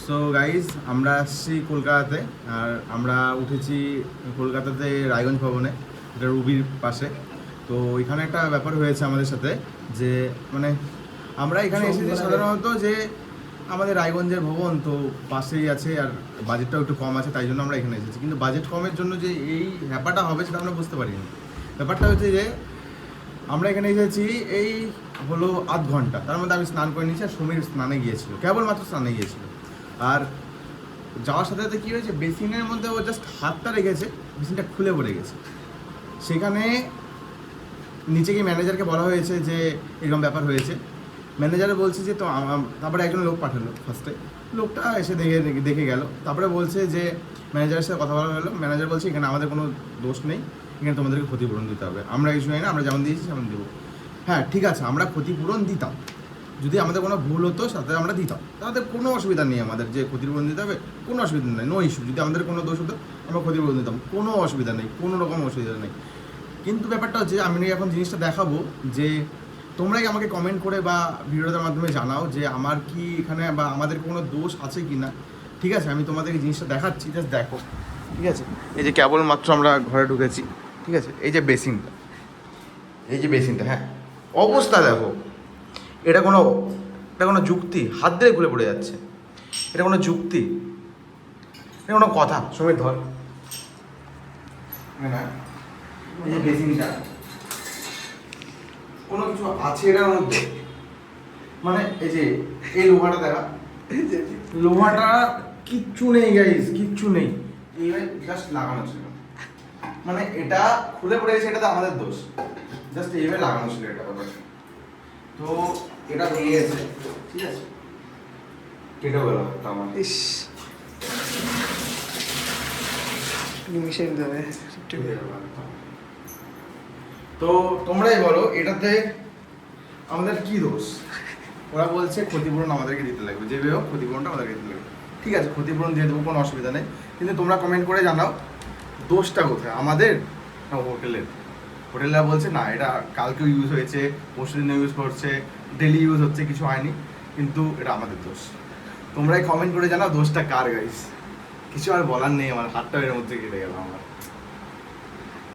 So guys আমরা আসছি কলকাতাতে, আর আমরা উঠেছি কলকাতাতে রায়গঞ্জ ভবনে, এটা রুবির পাশে। তো এখানে একটা ব্যাপার হয়েছে আমাদের সাথে, যে মানে আমরা এখানে এসেছি সাধারণত যে আমাদের রায়গঞ্জের ভবন তো পাশেই আছে, আর বাজেটটাও একটু কম আছে, তাই জন্য আমরা এখানে এসেছি। কিন্তু বাজেট কমের জন্য যে এই ব্যাপারটা হবে সেটা আমরা বুঝতে পারিনি। ব্যাপারটা হচ্ছে যে আমরা এখানে এসেছি এই হলো আধ ঘন্টা, তার মধ্যে আমি স্নান করে নিয়েছি, আর সমীর স্নানে গিয়েছিল, কেবলমাত্র স্নানে গিয়েছিল। আর যাওয়ার সাথে সাথে কী হয়েছে, বেসিনের মধ্যে ও জাস্ট হাতটা রেখেছে, বেসিনটা খুলে পড়ে গেছে। সেখানে নিচে গিয়ে ম্যানেজারকে বলা হয়েছে যে এরকম ব্যাপার হয়েছে। ম্যানেজারে বলছে যে তো তারপরে একজন লোক পাঠালো, ফার্স্টে লোকটা এসে দেখে গেল। তারপরে বলছে যে ম্যানেজারের সাথে কথা বলা হলো, ম্যানেজার বলছে এখানে আমাদের কোনো দোষ নেই, এখানে তোমাদেরকে ক্ষতিপূরণ দিতে হবে, আমরা কিছু জানি না, আমরা যেমন দিয়েছি তেমন দেবো। হ্যাঁ ঠিক আছে, আমরা ক্ষতিপূরণ দিতাম, যদি আমাদের কোনো ভুল হতো সাথে আমরা দিতাম, তাদের কোনো অসুবিধা নেই, আমাদের যে ক্ষতিপূরণ দিতে হবে কোনো অসুবিধা নেই, নো ইস্যু। যদি আমাদের কোনো দোষ হতো আমরা ক্ষতিপূরণ দিতাম, কোনো অসুবিধা নেই, কোনো রকম অসুবিধা নেই। কিন্তু ব্যাপারটা হচ্ছে আমি এখন জিনিসটা দেখাবো যে তোমরাই আমাকে কমেন্ট করে বা ভিডিওটার মাধ্যমে জানাও যে আমার কি এখানে বা আমাদের কোনো দোষ আছে কি না। ঠিক আছে, আমি তোমাদেরকে জিনিসটা দেখাচ্ছি, জাস্ট দেখো। ঠিক আছে, এই যে কেবলমাত্র আমরা ঘরে ঢুকেছি, ঠিক আছে, এই যে বেসিনটা, এই যে বেসিনটা, হ্যাঁ অবস্থা দেখো, এটা কোনো যুক্তি? হাত দিয়ে খুলে পড়ে যাচ্ছে, এটা কোনো যুক্তি? এটা কোনো কথা? সমীর ধর না, এই যে বেসিনটা কোনো কিছু আছে এটার মধ্যে, মানে এই যে এই লোহাটা দেখা, লোহাটা কিচ্ছু নেই গাইস, কিচ্ছু নেই, এইভাবে জাস্ট লাগানো ছিল, মানে এটা খুলে পড়ে গেছে, এটা তো আমাদের দোষ, জাস্ট এইভাবে লাগানো ছিল এটা ব্যাপার। তো এটা ভেঙে গেছে, ঠিক আছে, কেটেও গেল আমার। ইস মিশে নিতে হবে। তো তোমরাই বলো এটাতে আমাদের কি দোষ? ওরা বলছে ক্ষতিপূরণ আমাদেরকে দিতে লাগবে, যেভাবে হোক ক্ষতিপূরণটা আমাদেরকে দিতে লাগবে। ঠিক আছে, ক্ষতিপূরণ দিয়ে দেবো, কোনো অসুবিধা নেই, কিন্তু তোমরা কমেন্ট করে জানাও দোষটা কোথায়, আমাদের না হোটেলের? হোটেলরা বলছে না, এটা কালকেও ইউজ হয়েছে, পরশুদিনও ইউজ করছে, ডেলি ইউজ হচ্ছে, কিছু হয়নি, কিন্তু এটা আমাদের দোষ। তোমরাই কমেন্ট করে জানাও দোষটা কার গাইস। কিছু আর বলার নেই আমার, হাতটা এর মধ্যে কেটে গেল আমার।